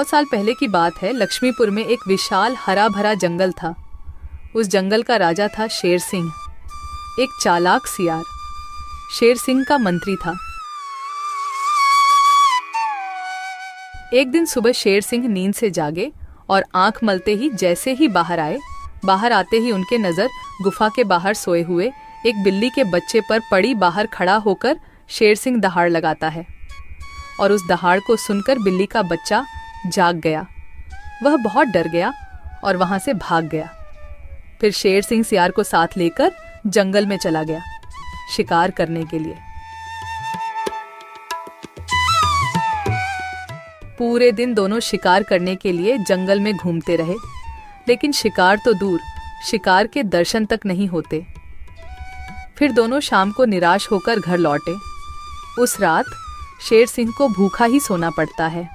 बहुत साल पहले की बात है। लक्ष्मीपुर में एक विशाल हरा भरा जंगल था। उस जंगल का राजा था शेर सिंह, एक चालाक सियार। शेर सिंह का मंत्री था। एक दिन सुबह शेर सिंह नींद से जागे और आंख मलते ही जैसे ही बाहर आए, बाहर आते ही उनके नज़र गुफा के बाहर सोए हुए एक बिल्ली के बच्चे पर पड़ी। बाहर खड़ा होकर शेर सिंह दहाड़ लगाता है और उस दहाड़ को सुनकर बिल्ली का बच्चा जाग गया। वह बहुत डर गया और वहां से भाग गया। फिर शेर सिंह सियार को साथ लेकर जंगल में चला गया शिकार करने के लिए। पूरे दिन दोनों शिकार करने के लिए जंगल में घूमते रहे, लेकिन शिकार तो दूर, शिकार के दर्शन तक नहीं होते। फिर दोनों शाम को निराश होकर घर लौटे। उस रात शेर सिंह को भूखा ही सोना पड़ता है।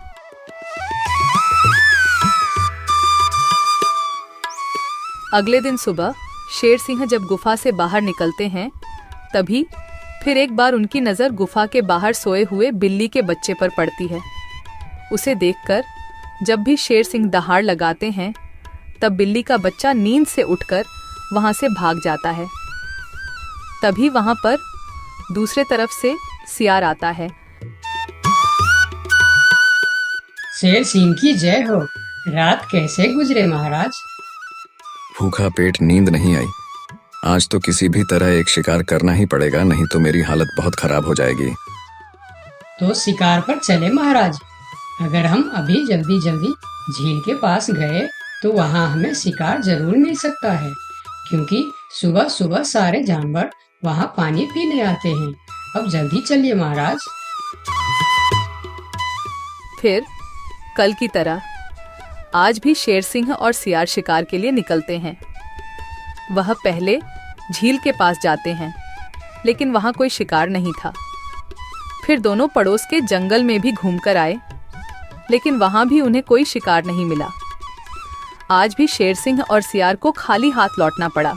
अगले दिन सुबह शेर सिंह जब गुफा से बाहर निकलते हैं, तभी फिर एक बार उनकी नज़र गुफा के बाहर सोए हुए बिल्ली के बच्चे पर पड़ती है। उसे देखकर जब भी शेर सिंह दहाड़ लगाते हैं, तब बिल्ली का बच्चा नींद से उठकर वहां से भाग जाता है। तभी वहां पर दूसरे तरफ से सियार आता है। शेर सिंह की जय हो। रात कैसे गुजरे महाराज? भूखा पेट, नींद नहीं आई। आज तो किसी भी तरह एक शिकार करना ही पड़ेगा, नहीं तो मेरी हालत बहुत खराब हो जाएगी। तो शिकार पर चले महाराज। अगर हम अभी जल्दी जल्दी झील के पास गए तो वहाँ हमें शिकार जरूर मिल सकता है, क्योंकि सुबह सुबह सारे जानवर वहाँ पानी पीने आते हैं। अब जल्दी चलिए महाराज। फिर कल की तरह आज भी शेर सिंह और सियार शिकार के लिए निकलते हैं। वह पहले झील के पास जाते हैं, लेकिन वहां कोई शिकार नहीं था। फिर दोनों पड़ोस के जंगल में भी घूमकर आए, लेकिन वहां भी उन्हें कोई शिकार नहीं मिला। आज भी शेर सिंह और सियार को खाली हाथ लौटना पड़ा।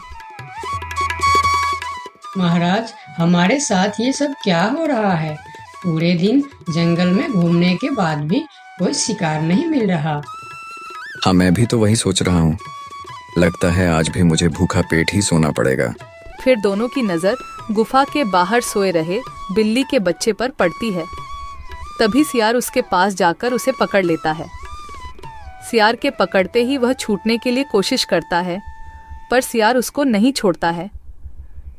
महाराज, हमारे साथ ये सब क्या हो रहा है? पूरे दिन जंगल में घूमने के बाद भी कोई शिकार नहीं मिल रहा। हाँ, मैं भी तो वही सोच रहा हूँ। लगता है आज भी मुझे भूखा पेट ही सोना पड़ेगा। फिर दोनों की नजर गुफा के बाहर सोए रहे बिल्ली के बच्चे पर पड़ती है। तभी सियार उसके पास जाकर उसे पकड़ लेता है। सियार के पकड़ते ही वह छूटने के लिए कोशिश करता है, पर सियार उसको नहीं छोड़ता है।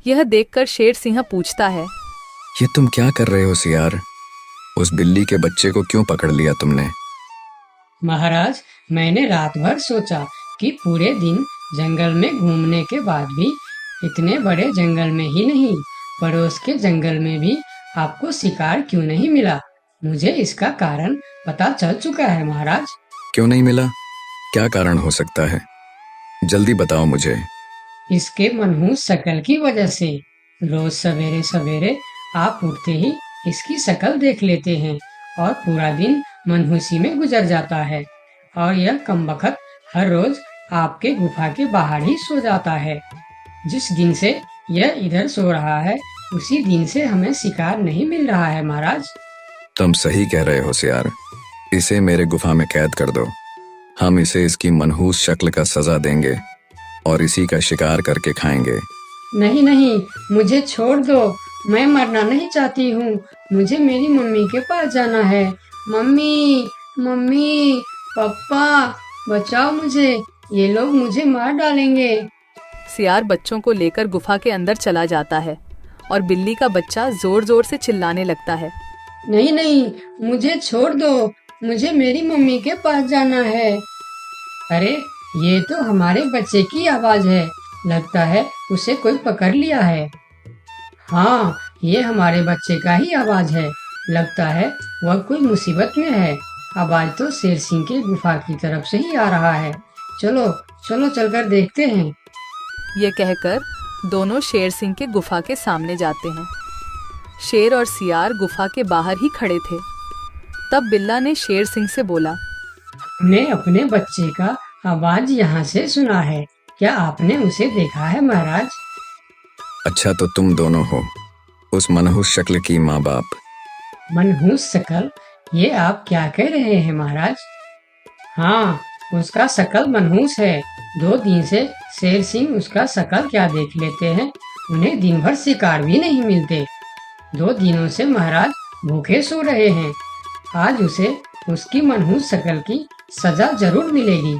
यह देखकर शेर सिंह पूछता है, ये तुम क्या कर रहे हो सियार? उस बिल्ली के बच्चे को क्यों पकड़ लिया तुमने? महाराज, मैंने रात भर सोचा कि पूरे दिन जंगल में घूमने के बाद भी इतने बड़े जंगल में ही नहीं, पड़ोस के जंगल में भी आपको शिकार क्यों नहीं मिला। मुझे इसका कारण पता चल चुका है महाराज। क्यों नहीं मिला? क्या कारण हो सकता है? जल्दी बताओ मुझे। इसके मनहूस शक्ल की वजह से। रोज सवेरे सवेरे आप उठते ही इसकी शक्ल देख लेते हैं और पूरा दिन मनहूसी में गुजर जाता है, और यह कमबख्त हर रोज आपके गुफा के बाहर ही सो जाता है। जिस दिन से यह इधर सो रहा है, उसी दिन से हमें शिकार नहीं मिल रहा है महाराज। तुम सही कह रहे हो सियार। इसे मेरे गुफा में कैद कर दो। हम इसे इसकी मनहूस शक्ल का सजा देंगे और इसी का शिकार करके खाएंगे। नहीं नहीं, मुझे छोड़ दो। मैं मरना नहीं चाहती हूँ। मुझे मेरी मम्मी के पास जाना है। मम्मी, मम्मी, पापा, बचाओ मुझे। ये लोग मुझे मार डालेंगे। सियार बच्चों को लेकर गुफा के अंदर चला जाता है और बिल्ली का बच्चा जोर जोर से चिल्लाने लगता है, नहीं नहीं, मुझे छोड़ दो। मुझे मेरी मम्मी के पास जाना है। अरे, ये तो हमारे बच्चे की आवाज है। लगता है उसे कोई पकड़ लिया है। हाँ, ये हमारे बच्चे का ही आवाज है। लगता है वह कोई मुसीबत में है। आवाज तो शेर सिंह के गुफा की तरफ से ही आ रहा है। चलो चलो, चलकर देखते हैं। ये कहकर दोनों शेर सिंह के गुफा के सामने जाते हैं। शेर और सियार गुफा के बाहर ही खड़े थे। तब बिल्ला ने शेर सिंह से बोला, हमने अपने बच्चे का आवाज यहाँ से सुना है। क्या आपने उसे देखा है महाराज? अच्छा, तो तुम दोनों हो उस मनहूस शक्ल की माँ बाप। मनहूस शक्ल? ये आप क्या कह रहे हैं महाराज? हाँ, उसका शकल मनहूस है। 2 दिन से शेर सिंह उसका शकल क्या देख लेते हैं। उन्हें दिन भर शिकार भी नहीं मिलते। 2 दिनों से महाराज भूखे सो रहे हैं। आज उसे उसकी मनहूस शकल की सजा जरूर मिलेगी।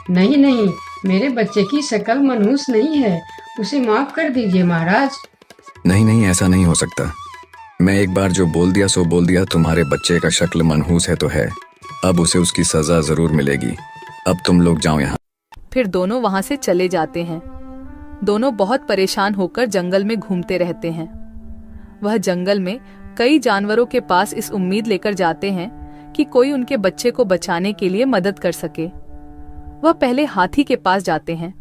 नहीं नहीं, मेरे बच्चे की शकल मनहूस नहीं है। उसे माफ कर दीजिए महाराज। नहीं नहीं, ऐसा नहीं हो सकता। मैं एक बार जो बोल दिया सो बोल दिया। तुम्हारे बच्चे का शक्ल मनहूस है तो है, अब उसे उसकी सजा जरूर मिलेगी। अब तुम लोग जाओ यहाँ। फिर दोनों वहां से चले जाते हैं। दोनों बहुत परेशान होकर जंगल में घूमते रहते हैं। वह जंगल में कई जानवरों के पास इस उम्मीद लेकर जाते हैं कि कोई उनके बच्चे को बचाने के लिए मदद कर सके। वह पहले हाथी के पास जाते हैं।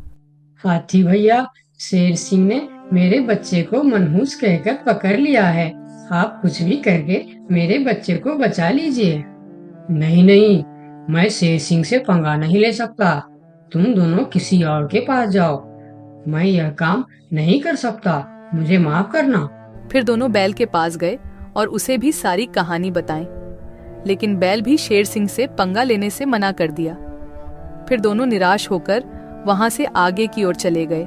हाथी भैया, शेर सिंह ने मेरे बच्चे को मनहूस कहकर पकड़ लिया है। आप कुछ भी करके मेरे बच्चे को बचा लीजिए। नहीं नहीं, मैं शेर सिंह से पंगा नहीं ले सकता। तुम दोनों किसी और के पास जाओ। मैं यह काम नहीं कर सकता। मुझे माफ करना। फिर दोनों बैल के पास गए और उसे भी सारी कहानी बताई, लेकिन बैल भी शेर सिंह से पंगा लेने से मना कर दिया। फिर दोनों निराश होकर वहां से आगे की ओर चले गए।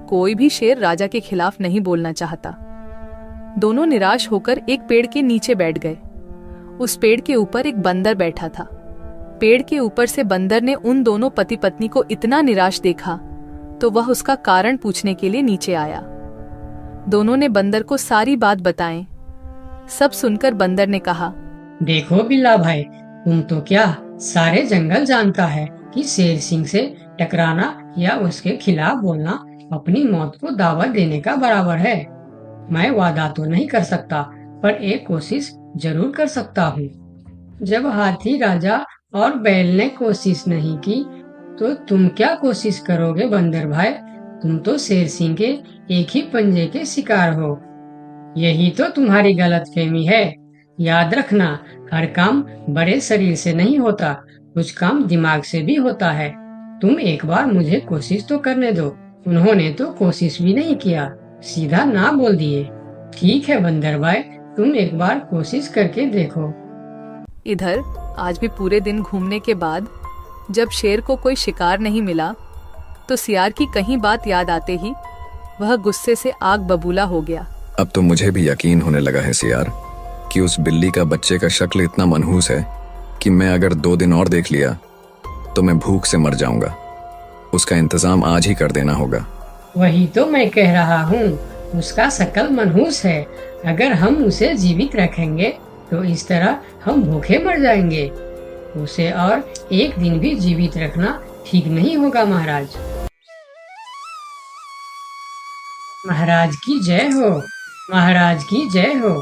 कोई भी शेर राजा के खिलाफ नहीं बोलना चाहता। दोनों निराश होकर एक पेड़ के नीचे बैठ गए। उस पेड़ के ऊपर एक बंदर बैठा था। पेड़ के ऊपर से बंदर ने उन दोनों पति पत्नी को इतना निराश देखा तो वह उसका कारण पूछने के लिए नीचे आया। दोनों ने बंदर को सारी बात बताई। सब सुनकर बंदर ने कहा, देखो बिल्ला भाई, तुम तो क्या सारे जंगल जानता है कि शेर सिंह से टकराना या उसके खिलाफ बोलना अपनी मौत को दावत देने का बराबर है। मैं वादा तो नहीं कर सकता, पर एक कोशिश जरूर कर सकता हूँ। जब हाथी राजा और बैल ने कोशिश नहीं की, तो तुम क्या कोशिश करोगे बंदर भाई? तुम तो शेर सिंह के एक ही पंजे के शिकार हो। यही तो तुम्हारी गलतफहमी है। याद रखना, हर काम बड़े शरीर से नहीं होता, कुछ काम दिमाग से भी होता है। तुम एक बार मुझे कोशिश तो करने दो। उन्होंने तो कोशिश भी नहीं किया, सीधा ना बोल दिए। ठीक है बंदर भाई, तुम एक बार कोशिश करके देखो। इधर आज भी पूरे दिन घूमने के बाद जब शेर को कोई शिकार नहीं मिला तो सियार की कहीं बात याद आते ही वह गुस्से से आग बबूला हो गया। अब तो मुझे भी यकीन होने लगा है सियार कि उस बिल्ली का बच्चे का शक्ल इतना मनहूस है कि मैं अगर 2 दिन और देख लिया तो मैं भूख से मर जाऊंगा। उसका इंतजाम आज ही कर देना होगा। वही तो मैं कह रहा हूँ, उसका शकल मनहूस है। अगर हम उसे जीवित रखेंगे तो इस तरह हम भूखे मर जाएंगे। उसे और एक दिन भी जीवित रखना ठीक नहीं होगा महाराज। महाराज की जय हो, महाराज की जय हो।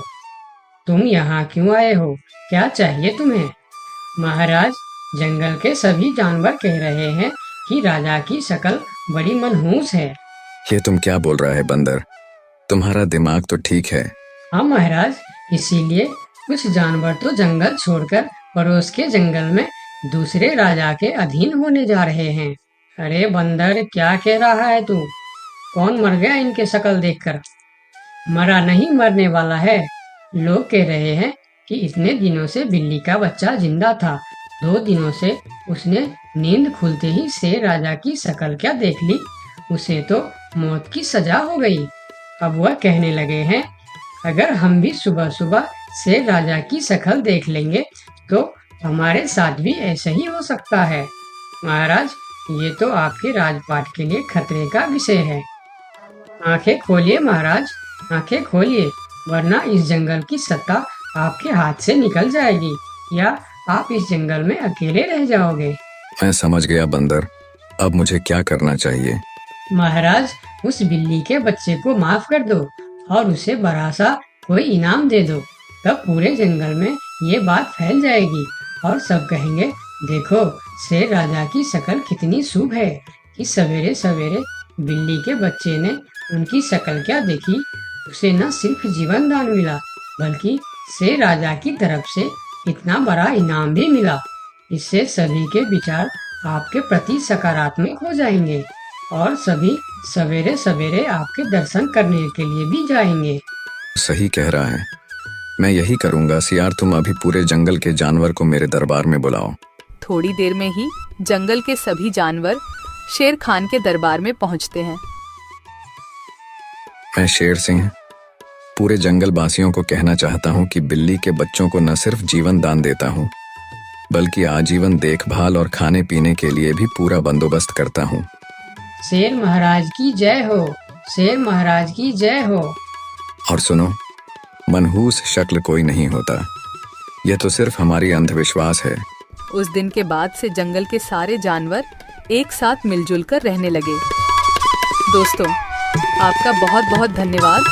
तुम यहाँ क्यों आए हो? क्या चाहिए तुम्हें? महाराज, जंगल के सभी जानवर कह रहे हैं कि राजा की शक्ल बड़ी मनहूस है। ये तुम क्या बोल रहा है बंदर? तुम्हारा दिमाग तो ठीक है। हाँ महाराज, इसीलिए कुछ जानवर तो जंगल छोड़कर पड़ोस के जंगल में दूसरे राजा के अधीन होने जा रहे हैं। अरे बंदर, क्या कह रहा है तू? कौन मर गया इनके शक्ल देखकर? मरा नहीं, मरने वाला है। लोग कह रहे हैं कि इतने दिनों से बिल्ली का बच्चा जिंदा था। 2 दिनों से उसने नींद खुलते ही शेर राजा की शक्ल क्या देख ली, उसे तो मौत की सजा हो गई। अब वह कहने लगे हैं, अगर हम भी सुबह सुबह शेर राजा की शक्ल देख लेंगे तो हमारे साथ भी ऐसा ही हो सकता है। महाराज, ये तो आपके राजपाट के लिए खतरे का विषय है। आंखें खोलिए महाराज, आंखें खोलिए, वरना इस जंगल की सत्ता आपके हाथ से निकल जाएगी या आप इस जंगल में अकेले रह जाओगे। मैं समझ गया बंदर, अब मुझे क्या करना चाहिए? महाराज, उस बिल्ली के बच्चे को माफ कर दो और उसे बड़ा सा कोई इनाम दे दो। तब पूरे जंगल में ये बात फैल जाएगी और सब कहेंगे, देखो शेर राजा की शक्ल कितनी शुभ है कि सवेरे सवेरे बिल्ली के बच्चे ने उनकी शक्ल क्या देखी, उसे न सिर्फ जीवन दान मिला बल्कि शेर राजा की तरफ से इतना बड़ा इनाम भी मिला। इससे सभी के विचार आपके प्रति सकारात्मक हो जाएंगे और सभी सवेरे सवेरे आपके दर्शन करने के लिए भी जाएंगे। सही कह रहा है, मैं यही करूंगा। सियार, तुम अभी पूरे जंगल के जानवर को मेरे दरबार में बुलाओ। थोड़ी देर में ही जंगल के सभी जानवर शेर खान के दरबार में पहुंचते हैं। मैं शेर सिंह पूरे जंगल वासियों को कहना चाहता हूँ कि बिल्ली के बच्चों को न सिर्फ जीवन दान देता हूँ, बल्कि आजीवन देखभाल और खाने पीने के लिए भी पूरा बंदोबस्त करता हूँ। शेर महाराज की जय हो, शेर महाराज की जय हो। और सुनो, मनहूस शक्ल कोई नहीं होता, यह तो सिर्फ हमारी अंधविश्वास है। उस दिन के बाद से जंगल के सारे जानवर एक साथ मिलजुल कर रहने लगे। दोस्तों, आपका बहुत बहुत धन्यवाद